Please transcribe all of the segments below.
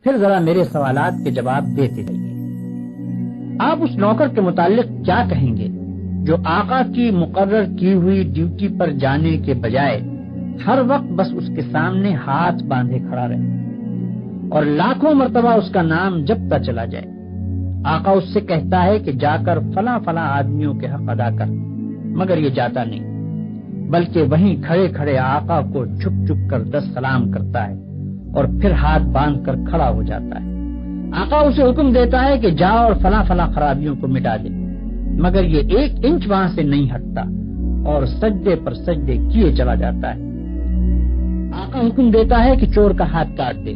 پھر ذرا میرے سوالات کے جواب دیتے رہیے۔ آپ اس نوکر کے متعلق کیا کہیں گے جو آقا کی مقرر کی ہوئی ڈیوٹی پر جانے کے بجائے ہر وقت بس اس کے سامنے ہاتھ باندھے کھڑا رہے اور لاکھوں مرتبہ اس کا نام جپتا چلا جائے؟ آقا اس سے کہتا ہے کہ جا کر فلاں فلاں آدمیوں کے حق ادا کر، مگر یہ جاتا نہیں، بلکہ وہیں کھڑے کھڑے آقا کو جھک جھک کر 10 سلام کرتا ہے اور پھر ہاتھ باندھ کر کھڑا ہو جاتا ہے۔ آقا اسے حکم دیتا ہے کہ جا اور فلاں فلاں خرابیوں کو مٹا دے، مگر یہ 1 انچ وہاں سے نہیں ہٹتا اور سجدے پر سجدے کیے چلا جاتا ہے۔ آقا حکم دیتا ہے کہ چور کا ہاتھ کاٹ دے،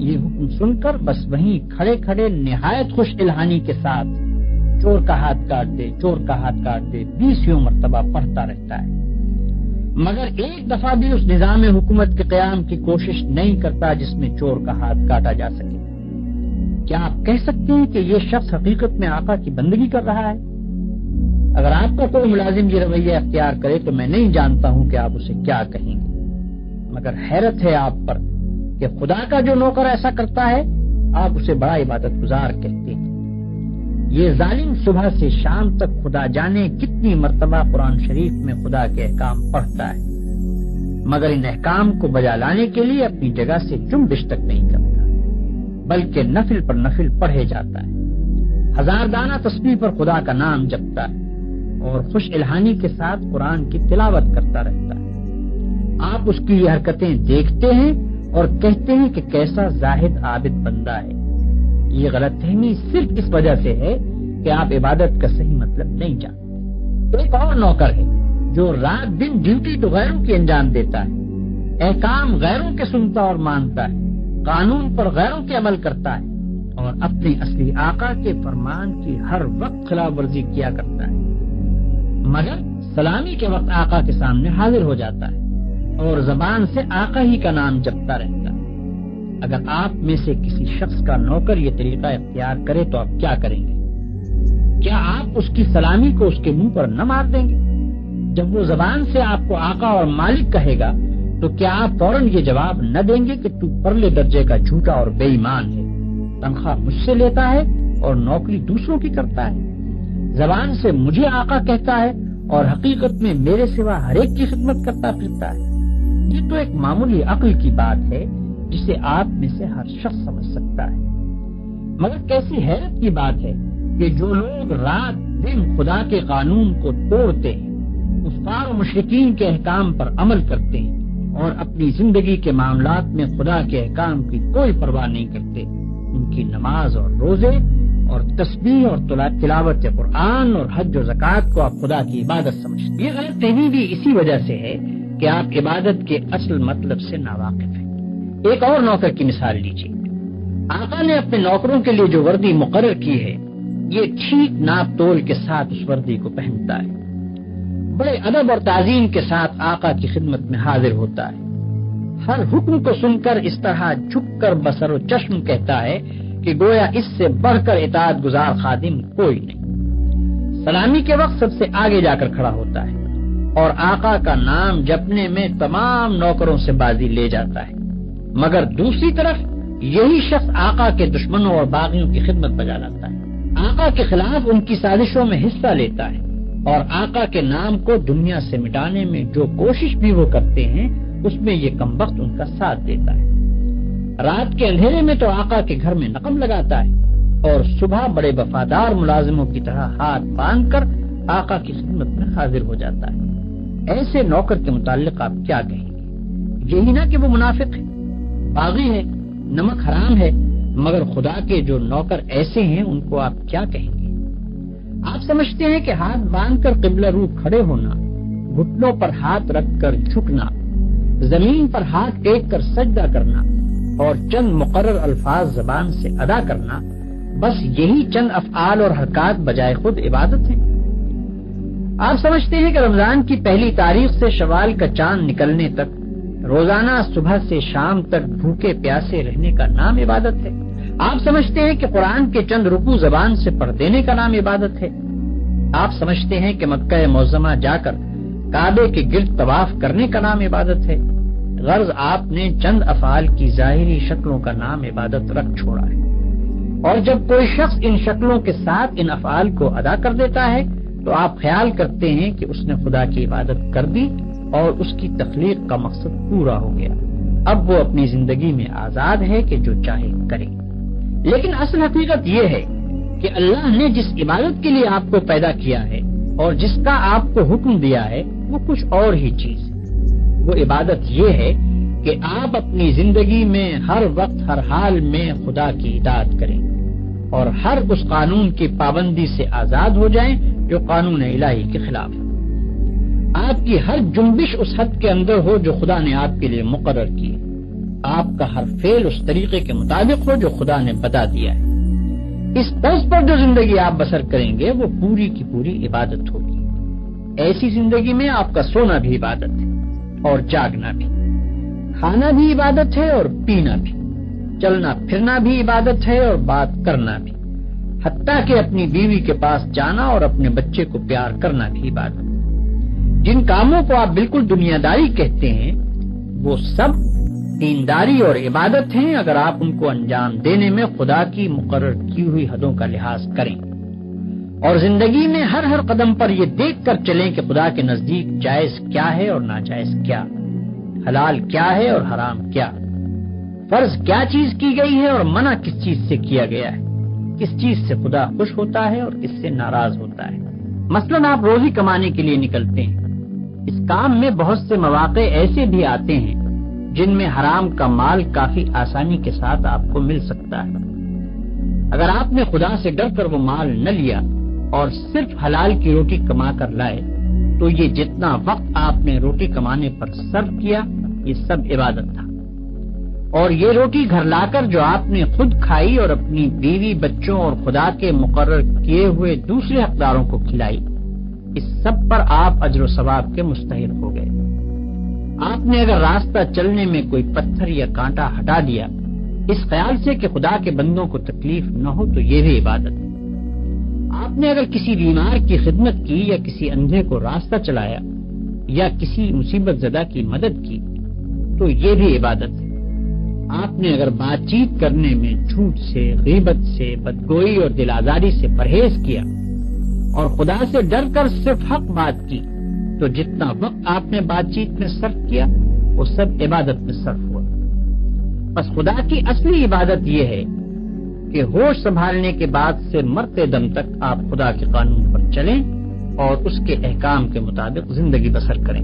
یہ حکم سن کر بس وہیں کھڑے کھڑے نہایت خوش الہانی کے ساتھ چور کا ہاتھ کاٹ دے، چور کا ہاتھ کاٹ دے 20 مرتبہ پڑھتا رہتا ہے، مگر ایک دفعہ بھی اس نظام حکومت کے قیام کی کوشش نہیں کرتا جس میں چور کا ہاتھ کاٹا جا سکے۔ کیا آپ کہہ سکتے ہیں کہ یہ شخص حقیقت میں آقا کی بندگی کر رہا ہے؟ اگر آپ کا کوئی ملازم یہ رویہ اختیار کرے تو میں نہیں جانتا ہوں کہ آپ اسے کیا کہیں گے، مگر حیرت ہے آپ پر کہ خدا کا جو نوکر ایسا کرتا ہے آپ اسے بڑا عبادت گزار کہتے ہیں۔ یہ ظالم صبح سے شام تک خدا جانے کتنی مرتبہ قرآن شریف میں خدا کے احکام پڑھتا ہے، مگر ان احکام کو بجا لانے کے لیے اپنی جگہ سے جنبش تک نہیں کرتا، بلکہ نفل پر نفل پڑھے جاتا ہے، 1000 دانہ تسبیح پر خدا کا نام جپتا ہے اور خوش الہانی کے ساتھ قرآن کی تلاوت کرتا رہتا ہے۔ آپ اس کی یہ حرکتیں دیکھتے ہیں اور کہتے ہیں کہ کیسا زاہد عابد بندہ ہے۔ یہ غلط فہمی صرف اس وجہ سے ہے کہ آپ عبادت کا صحیح مطلب نہیں جانتے۔ ایک اور نوکر ہے جو رات دن ڈیوٹی تو غیروں کی انجام دیتا ہے، احکام غیروں کے سنتا اور مانتا ہے، قانون پر غیروں کے عمل کرتا ہے اور اپنے اصلی آقا کے فرمان کی ہر وقت خلاف ورزی کیا کرتا ہے، مگر سلامی کے وقت آقا کے سامنے حاضر ہو جاتا ہے اور زبان سے آقا ہی کا نام جپتا رہتا ہے۔ اگر آپ میں سے کسی شخص کا نوکر یہ طریقہ اختیار کرے تو آپ کیا کریں گے؟ کیا آپ اس کی سلامی کو اس کے منہ پر نہ مار دیں گے؟ جب وہ زبان سے آپ کو آقا اور مالک کہے گا تو کیا آپ فوراً یہ جواب نہ دیں گے کہ تو پرلے درجے کا جھوٹا اور بے ایمان ہے، تنخواہ مجھ سے لیتا ہے اور نوکری دوسروں کی کرتا ہے، زبان سے مجھے آقا کہتا ہے اور حقیقت میں میرے سوا ہر ایک کی خدمت کرتا پھرتا ہے؟ یہ تو ایک معمولی عقل کی بات ہے جسے آپ میں سے ہر شخص سمجھ سکتا ہے، مگر کیسی حیرت کی بات ہے کہ جو لوگ رات دن خدا کے قانون کو توڑتے ہیں، کفار و مشرکین کے احکام پر عمل کرتے ہیں اور اپنی زندگی کے معاملات میں خدا کے احکام کی کوئی پرواہ نہیں کرتے، ان کی نماز اور روزے اور تسبیح اور تلاوت قرآن اور حج و زکوٰۃ کو آپ خدا کی عبادت سمجھتے ہیں۔ یہ غلط فہمی بھی اسی وجہ سے ہے کہ آپ عبادت کے اصل مطلب سے ناواقف ہیں۔ ایک اور نوکر کی مثال لیجیے۔ آقا نے اپنے نوکروں کے لیے جو وردی مقرر کی ہے یہ ٹھیک ناپ تول کے ساتھ اس وردی کو پہنتا ہے، بڑے ادب اور تعظیم کے ساتھ آقا کی خدمت میں حاضر ہوتا ہے، ہر حکم کو سن کر اس طرح جھک کر بصر و چشم کہتا ہے کہ گویا اس سے بڑھ کر اطاعت گزار خادم کوئی نہیں، سلامی کے وقت سب سے آگے جا کر کھڑا ہوتا ہے اور آقا کا نام جپنے میں تمام نوکروں سے بازی لے جاتا ہے، مگر دوسری طرف یہی شخص آقا کے دشمنوں اور باغیوں کی خدمت بجا لاتا ہے، آقا کے خلاف ان کی سازشوں میں حصہ لیتا ہے اور آقا کے نام کو دنیا سے مٹانے میں جو کوشش بھی وہ کرتے ہیں اس میں یہ کمبخت ان کا ساتھ دیتا ہے، رات کے اندھیرے میں تو آقا کے گھر میں نقم لگاتا ہے اور صبح بڑے وفادار ملازموں کی طرح ہاتھ باندھ کر آقا کی خدمت میں حاضر ہو جاتا ہے۔ ایسے نوکر کے متعلق آپ کیا کہیں گے؟ یہی نہ کہ وہ منافق ہے، باغی ہے، نمک حرام ہے، مگر خدا کے جو نوکر ایسے ہیں ان کو آپ کیا کہیں گے؟ آپ سمجھتے ہیں کہ ہاتھ باندھ کر قبلہ رو کھڑے ہونا، گھٹنوں پر ہاتھ رکھ کر جھکنا، زمین پر ہاتھ ٹیک کر سجدہ کرنا اور چند مقرر الفاظ زبان سے ادا کرنا، بس یہی چند افعال اور حرکات بجائے خود عبادت ہیں؟ آپ سمجھتے ہیں کہ رمضان کی پہلی تاریخ سے شوال کا چاند نکلنے تک روزانہ صبح سے شام تک بھوکے پیاسے رہنے کا نام عبادت ہے؟ آپ سمجھتے ہیں کہ قرآن کے چند رکوع زبان سے پڑھ دینے کا نام عبادت ہے؟ آپ سمجھتے ہیں کہ مکہ معظمہ جا کر کعبے کے گرد طواف کرنے کا نام عبادت ہے؟ غرض آپ نے چند افعال کی ظاہری شکلوں کا نام عبادت رکھ چھوڑا ہے، اور جب کوئی شخص ان شکلوں کے ساتھ ان افعال کو ادا کر دیتا ہے تو آپ خیال کرتے ہیں کہ اس نے خدا کی عبادت کر دی اور اس کی تخلیق کا مقصد پورا ہو گیا، اب وہ اپنی زندگی میں آزاد ہے کہ جو چاہے کرے۔ لیکن اصل حقیقت یہ ہے کہ اللہ نے جس عبادت کے لیے آپ کو پیدا کیا ہے اور جس کا آپ کو حکم دیا ہے وہ کچھ اور ہی چیز ہے۔ وہ عبادت یہ ہے کہ آپ اپنی زندگی میں ہر وقت ہر حال میں خدا کی اطاعت کریں اور ہر اس قانون کی پابندی سے آزاد ہو جائیں جو قانون الہی کے خلاف ہے۔ آپ کی ہر جنبش اس حد کے اندر ہو جو خدا نے آپ کے لیے مقرر کی ہے، آپ کا ہر فعل اس طریقے کے مطابق ہو جو خدا نے بتا دیا ہے۔ اس طرز پر جو زندگی آپ بسر کریں گے وہ پوری کی پوری عبادت ہوگی۔ ایسی زندگی میں آپ کا سونا بھی عبادت ہے اور جاگنا بھی، کھانا بھی عبادت ہے اور پینا بھی، چلنا پھرنا بھی عبادت ہے اور بات کرنا بھی، حتیٰ کہ اپنی بیوی کے پاس جانا اور اپنے بچے کو پیار کرنا بھی عبادت ہے۔ جن کاموں کو آپ بالکل دنیا داری کہتے ہیں وہ سب دینداری اور عبادت ہیں اگر آپ ان کو انجام دینے میں خدا کی مقرر کی ہوئی حدوں کا لحاظ کریں اور زندگی میں ہر ہر قدم پر یہ دیکھ کر چلیں کہ خدا کے نزدیک جائز کیا ہے اور ناجائز کیا، حلال کیا ہے اور حرام کیا، فرض کیا چیز کی گئی ہے اور منع کس چیز سے کیا گیا ہے، کس چیز سے خدا خوش ہوتا ہے اور کس سے ناراض ہوتا ہے۔ مثلاً آپ روزی کمانے کے لیے نکلتے ہیں، اس کام میں بہت سے مواقع ایسے بھی آتے ہیں جن میں حرام کا مال کافی آسانی کے ساتھ آپ کو مل سکتا ہے۔ اگر آپ نے خدا سے ڈر کر وہ مال نہ لیا اور صرف حلال کی روٹی کما کر لائے تو یہ جتنا وقت آپ نے روٹی کمانے پر صرف کیا یہ سب عبادت تھا، اور یہ روٹی گھر لا کر جو آپ نے خود کھائی اور اپنی بیوی بچوں اور خدا کے مقرر کیے ہوئے دوسرے حقداروں کو کھلائی، اس سب پر آپ اجر و ثواب کے مستحق ہو گئے۔ آپ نے اگر راستہ چلنے میں کوئی پتھر یا کانٹا ہٹا دیا اس خیال سے کہ خدا کے بندوں کو تکلیف نہ ہو تو یہ بھی عبادت ہے۔ آپ نے اگر کسی بیمار کی خدمت کی یا کسی اندھے کو راستہ چلایا یا کسی مصیبت زدہ کی مدد کی تو یہ بھی عبادت ہے۔ آپ نے اگر بات چیت کرنے میں جھوٹ سے، غیبت سے، بدگوئی اور دل آزاری سے پرہیز کیا اور خدا سے ڈر کر صرف حق بات کی تو جتنا وقت آپ نے بات چیت میں صرف کیا وہ سب عبادت میں صرف ہوا۔ بس خدا کی اصلی عبادت یہ ہے کہ ہوش سنبھالنے کے بعد سے مرتے دم تک آپ خدا کے قانون پر چلیں اور اس کے احکام کے مطابق زندگی بسر کریں۔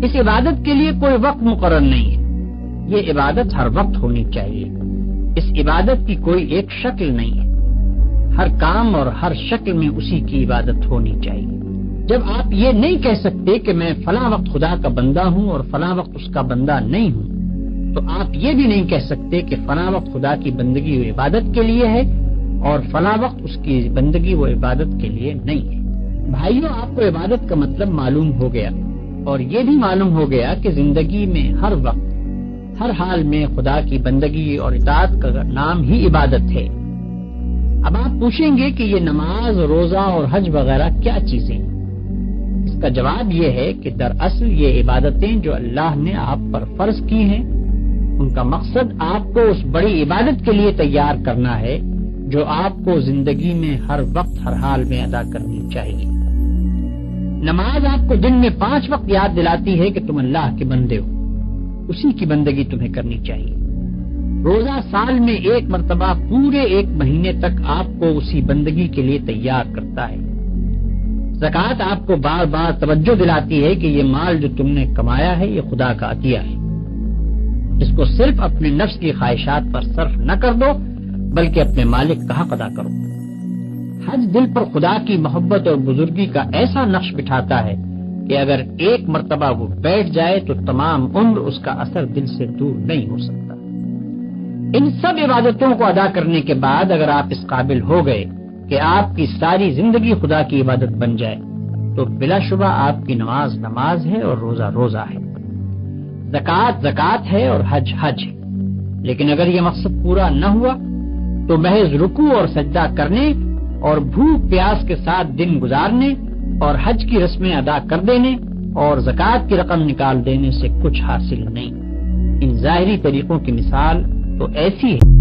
اس عبادت کے لیے کوئی وقت مقرر نہیں ہے، یہ عبادت ہر وقت ہونی چاہیے۔ اس عبادت کی کوئی ایک شکل نہیں ہے، ہر کام اور ہر شکل میں اسی کی عبادت ہونی چاہیے۔ جب آپ یہ نہیں کہہ سکتے کہ میں فلاں وقت خدا کا بندہ ہوں اور فلاں وقت اس کا بندہ نہیں ہوں تو آپ یہ بھی نہیں کہہ سکتے کہ فلاں وقت خدا کی بندگی وہ عبادت کے لیے ہے اور فلاں وقت اس کی بندگی وہ عبادت کے لیے نہیں ہے۔ بھائیوں، آپ کو عبادت کا مطلب معلوم ہو گیا اور یہ بھی معلوم ہو گیا کہ زندگی میں ہر وقت ہر حال میں خدا کی بندگی اور اطاعت کا نام ہی عبادت ہے۔ اب آپ پوچھیں گے کہ یہ نماز، روزہ اور حج وغیرہ کیا چیزیں ہیں؟ اس کا جواب یہ ہے کہ دراصل یہ عبادتیں جو اللہ نے آپ پر فرض کی ہیں ان کا مقصد آپ کو اس بڑی عبادت کے لیے تیار کرنا ہے جو آپ کو زندگی میں ہر وقت ہر حال میں ادا کرنی چاہیے۔ نماز آپ کو دن میں 5 وقت یاد دلاتی ہے کہ تم اللہ کے بندے ہو، اسی کی بندگی تمہیں کرنی چاہیے۔ روزہ سال میں 1 مرتبہ پورے 1 مہینے تک آپ کو اسی بندگی کے لیے تیار کرتا ہے۔ زکوٰۃ آپ کو بار بار توجہ دلاتی ہے کہ یہ مال جو تم نے کمایا ہے یہ خدا کا عطیہ ہے، اس کو صرف اپنے نفس کی خواہشات پر صرف نہ کر دو بلکہ اپنے مالک کا حق ادا کرو۔ حج دل پر خدا کی محبت اور بزرگی کا ایسا نقش بٹھاتا ہے کہ اگر 1 مرتبہ وہ بیٹھ جائے تو تمام عمر اس کا اثر دل سے دور نہیں ہو سکتا۔ ان سب عبادتوں کو ادا کرنے کے بعد اگر آپ اس قابل ہو گئے کہ آپ کی ساری زندگی خدا کی عبادت بن جائے تو بلا شبہ آپ کی نماز نماز ہے اور روزہ روزہ ہے، زکوٰۃ زکوٰۃ ہے اور حج حج ہے۔ لیکن اگر یہ مقصد پورا نہ ہوا تو محض رکوع اور سجدہ کرنے اور بھوک پیاس کے ساتھ دن گزارنے اور حج کی رسمیں ادا کر دینے اور زکوٰۃ کی رقم نکال دینے سے کچھ حاصل نہیں۔ ان ظاہری طریقوں کی مثال تو ایسی ہے